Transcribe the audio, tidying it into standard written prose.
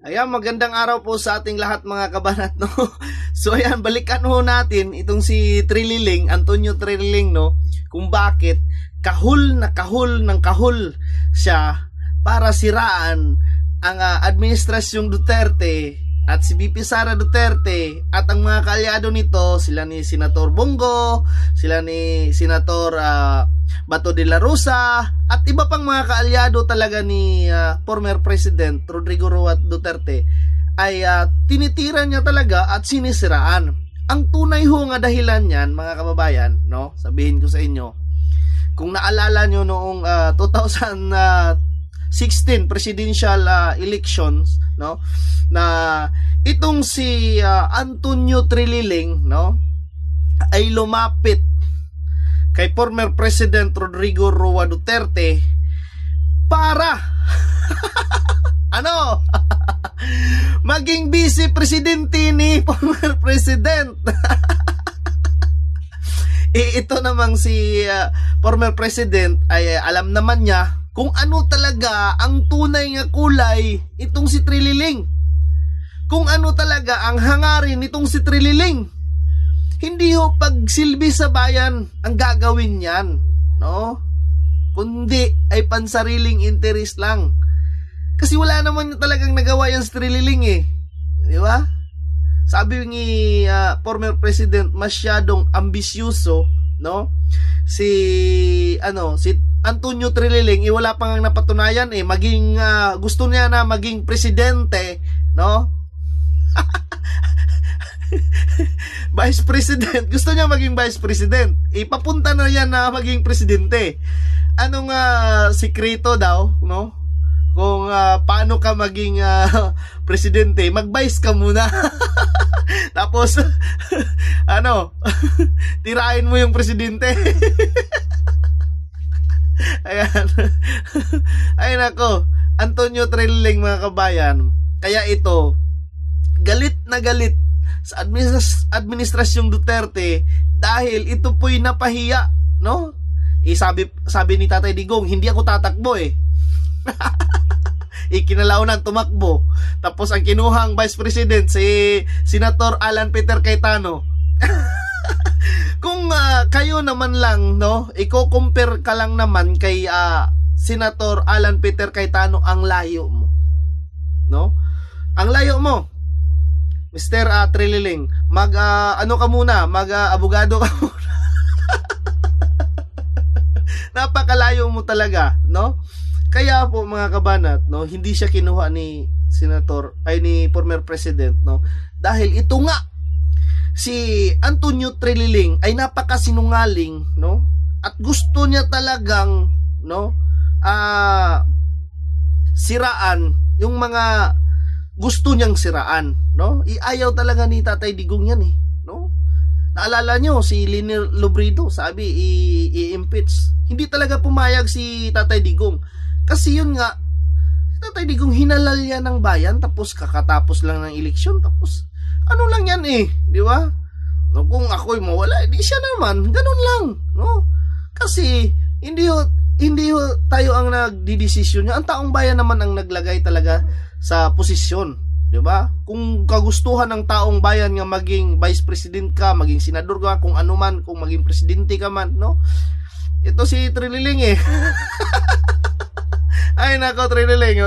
Ayan, magandang araw po sa ating lahat mga kabanat, no? So ayan, balikan ho natin itong si Trililing, Antonio Trililing, no? Kung bakit kahul ng kahul siya para siraan ang administrasyong Duterte at si VP Sara Duterte at ang mga kaalyado nito, sila ni Senator Bongo, sila ni Senator Bato de la Rosa at iba pang mga kaalyado talaga ni former President Rodrigo Roa Duterte ay tinitira niya talaga at sinisiraan. Ang tunay ho nga dahilan niyan mga kababayan, no? Sabihin ko sa inyo, kung naalala nyo noong 2016 presidential elections, no, na itong si Antonio Trililing, no, ay lumapit kay former President Rodrigo Roa Duterte para ano maging vice presidente ni former president. Ito namang si former president ay alam naman niya kung ano talaga ang tunay nga kulay itong si Trililing. Kung ano talaga ang hangarin nitong si Trililing. Hindi ho pagsilbi sa bayan ang gagawin niyan, no? Kundi ay pansariling interest lang. Kasi wala naman talagang nagawa yan si Trililing eh. Di ba? Sabi ni former president, masyadong ambisyoso, no? Si Antonio Trililing, wala pang napatunayan eh, maging gusto niya na maging presidente, no? Vice President, gusto niya maging Vice President. Ipapunta na yan na maging presidente. Anong sikreto daw, no? Kung paano ka maging presidente, mag-vice ka muna. Tapos tirahin mo yung presidente. Ayan. Ay nako, Antonio Trililing mga kabayan. Kaya ito, galit na galit sa administrasyong Duterte dahil ito po'y napahiya, no? Sabi ni Tatay Digong, hindi ako tatakbo eh. Ikinalaunan tumakbo. Tapos ang kinuhang Vice President si Senator Alan Peter Cayetano. Kung kayo naman lang, no, i-compare ka lang naman kay Senator Alan Peter Cayetano, ang layo mo, no? Ang layo mo, Mr. Trililing. Ano ka muna, abogado ka muna. Napakalayo mo talaga, no? Kaya po mga kabanat, no, hindi siya kinuha ni former president, no? Dahil ito nga si Antonio Trililing ay napakasinungaling, no? At gusto niya talagang, no, siraan yung mga gusto niyang siraan, no? Iayaw talaga ni Tatay Digong yan eh, no? Naalala nyo si Liner Lobredo, sabi i-impeach. Hindi talaga pumayag si Tatay Digong. Kasi yun nga, Tatay Digong hinalal yan ng bayan, tapos kakatapos lang ng eleksyon, tapos ano lang yan eh, di ba? No, kung ako'y mawala, di siya naman, ganun lang, no? Kasi hindi tayo ang nagdidesisyon niya. Ang taong bayan naman ang naglagay talaga sa posisyon, di ba? Kung kagustuhan ng taong bayan nga maging vice president ka, maging senador ka, kung ano man, kung maging presidente ka man, no? Ito si Trililing eh. Ay nako, Trililing,